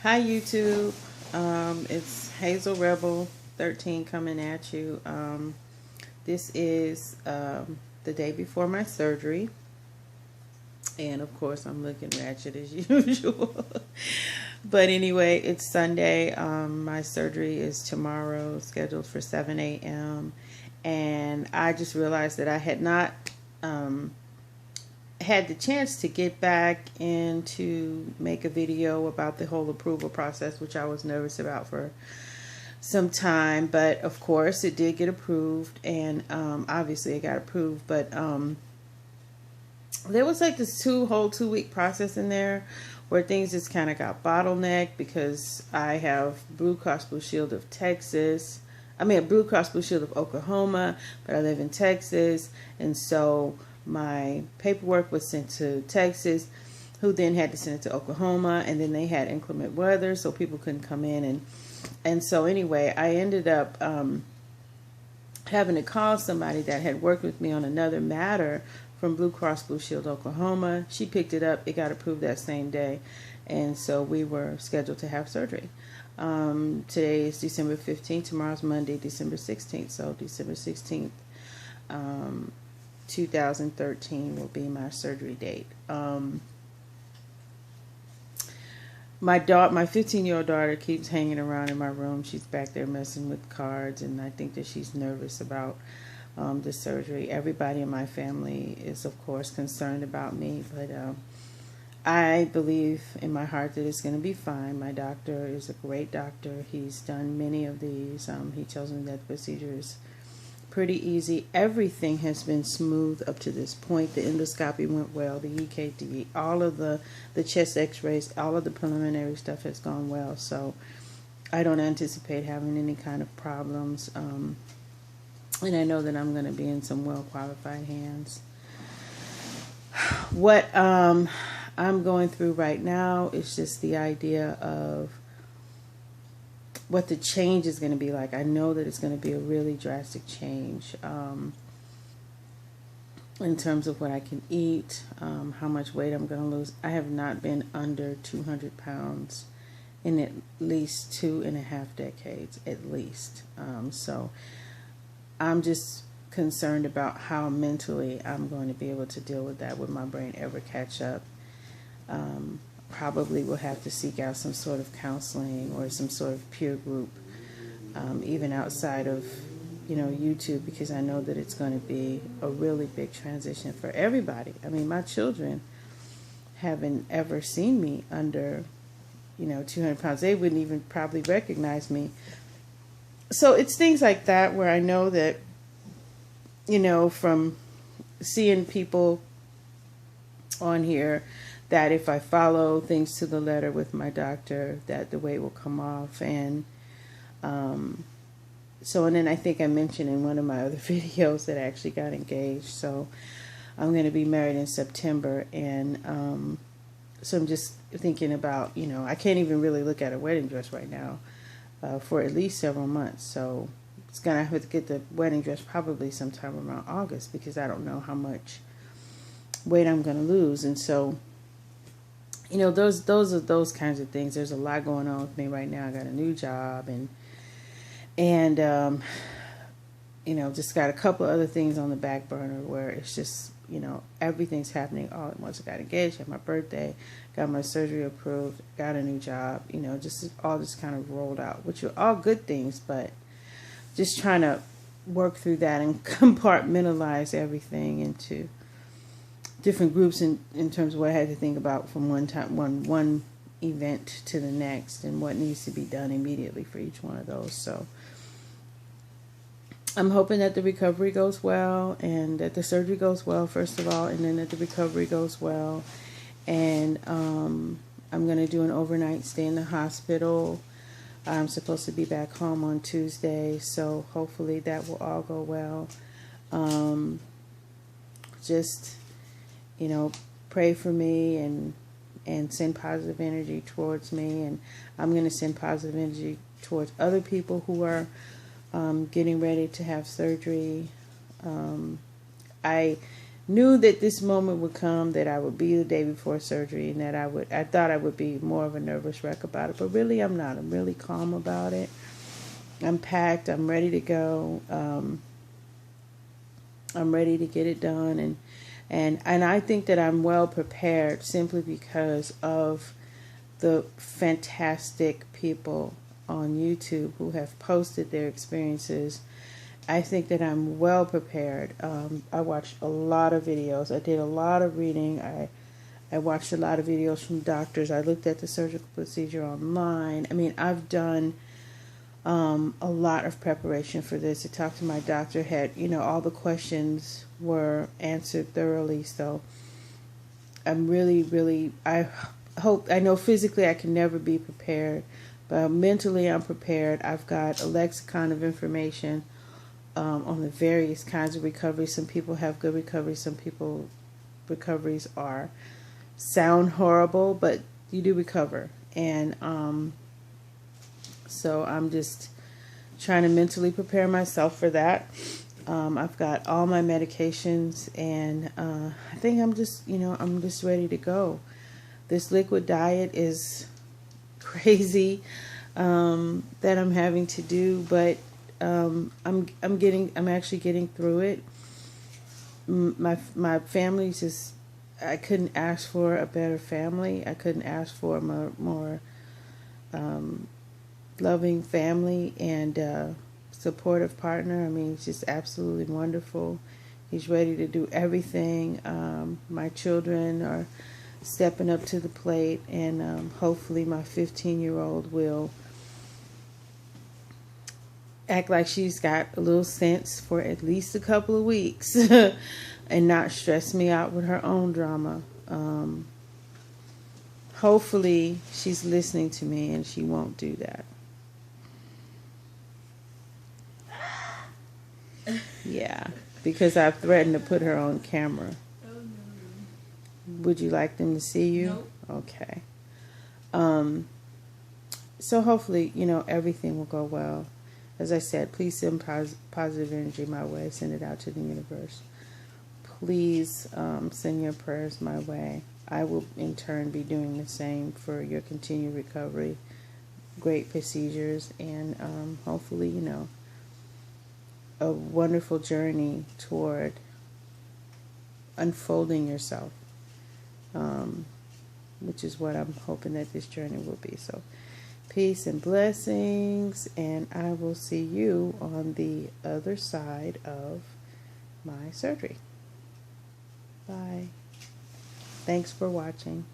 Hi YouTube. It's Hazel Rebel 13 coming at you. This is the day before my surgery, and of course I'm looking ratchet as usual. But anyway, it's Sunday. My surgery is tomorrow, scheduled for 7 a.m. And I just realized that I had not um, had the chance to get back and to make a video about the whole approval process, which I was nervous about for some time. But of course, it did get approved, and obviously, it got approved. But there was like this whole 2 week process in there where things just kind of got bottlenecked because I have Blue Cross Blue Shield of Texas. I mean, Blue Cross Blue Shield of Oklahoma, but I live in Texas, and so my paperwork was sent to Texas, who then had to send it to Oklahoma, and then they had inclement weather, so people couldn't come in, and so anyway, I ended up having to call somebody that had worked with me on another matter from Blue Cross Blue Shield Oklahoma. She picked it up. It got approved that same day, and so we were scheduled to have surgery. Today is December 15th. Tomorrow's Monday, December 16th. So December 16th, 2013 will be my surgery date. My 15-year-old daughter keeps hanging around in my room. She's back there messing with cards, and I think that she's nervous about the surgery. Everybody in my family is, of course, concerned about me, but I believe in my heart that it's going to be fine. My doctor is a great doctor. He's done many of these. He tells me that the procedure is pretty easy. Everything has been smooth up to this point. The endoscopy went well, the EKG, all of the chest x-rays, all of the preliminary stuff has gone well. So I don't anticipate having any kind of problems. And I know that I'm going to be in some well-qualified hands. What I'm going through right now is just the idea of what the change is going to be like. I know that it's going to be a really drastic change in terms of what I can eat, how much weight I'm going to lose. I have not been under 200 pounds in at least 2.5 decades, at least. So I'm just concerned about how mentally I'm going to be able to deal with that. Would my brain ever catch up? Probably will have to seek out some sort of counseling or some sort of peer group, even outside of, YouTube, because I know that it's going to be a really big transition for everybody. I mean, my children haven't ever seen me under, 200 pounds. They wouldn't even probably recognize me. So it's things like that where I know that, from seeing people on here, that if I follow things to the letter with my doctor, that the weight will come off. And and then I think I mentioned in one of my other videos that I actually got engaged. So I'm going to be married in September. And so I'm just thinking about, I can't even really look at a wedding dress right now for at least several months. So it's going to have to get the wedding dress probably sometime around August, because I don't know how much weight I'm going to lose. And so, those are those kinds of things. There's a lot going on with me right now. I got a new job, and just got a couple of other things on the back burner where it's just, everything's happening all at once. I got engaged, had my birthday, got my surgery approved, got a new job, just all just kind of rolled out, which are all good things, but just trying to work through that and compartmentalize everything into different groups in terms of what I had to think about from one event to the next, and what needs to be done immediately for each one of those. So I'm hoping that the recovery goes well, and that the surgery goes well, first of all, and then that the recovery goes well. And I'm going to do an overnight stay in the hospital. I'm supposed to be back home on Tuesday, so hopefully that will all go well. Just pray for me and send positive energy towards me, and I'm going to send positive energy towards other people who are getting ready to have surgery. I knew that this moment would come, that I would be the day before surgery, and that I thought I would be more of a nervous wreck about it, but really I'm not. I'm really calm about it. I'm packed. I'm ready to go. I'm ready to get it done, and I think that I'm well prepared simply because of the fantastic people on YouTube who have posted their experiences. I think that I'm well prepared. I watched a lot of videos. I did a lot of reading. I watched a lot of videos from doctors. I looked at the surgical procedure online. I mean, I've done a lot of preparation for this. I talked to my doctor, had, all the questions were answered thoroughly. So I'm really, I know physically I can never be prepared, but mentally I'm prepared. I've got a lexicon of information on the various kinds of recovery. Some people have good recovery. Some people recoveries sound horrible, but you do recover. And so I'm just trying to mentally prepare myself for that. I've got all my medications, and I think I'm just ready to go. This liquid diet is crazy that I'm having to do, but I'm actually getting through it. My family's just, I couldn't ask for a better family. I couldn't ask for a more loving family and supportive partner. I mean, he's just absolutely wonderful. He's ready to do everything. My children are stepping up to the plate, and hopefully my 15-year-old will act like she's got a little sense for at least a couple of weeks and not stress me out with her own drama. Hopefully she's listening to me and she won't do that. Yeah, because I've threatened to put her on camera. Oh, no. Would you like them to see you? Nope. Okay. So hopefully, everything will go well. As I said, please send positive energy my way. Send it out to the universe. Please send your prayers my way. I will, in turn, be doing the same for your continued recovery, great procedures, and hopefully, a wonderful journey toward unfolding yourself, which is what I'm hoping that this journey will be. So peace and blessings, and I will see you on the other side of my surgery. Bye. Thanks for watching.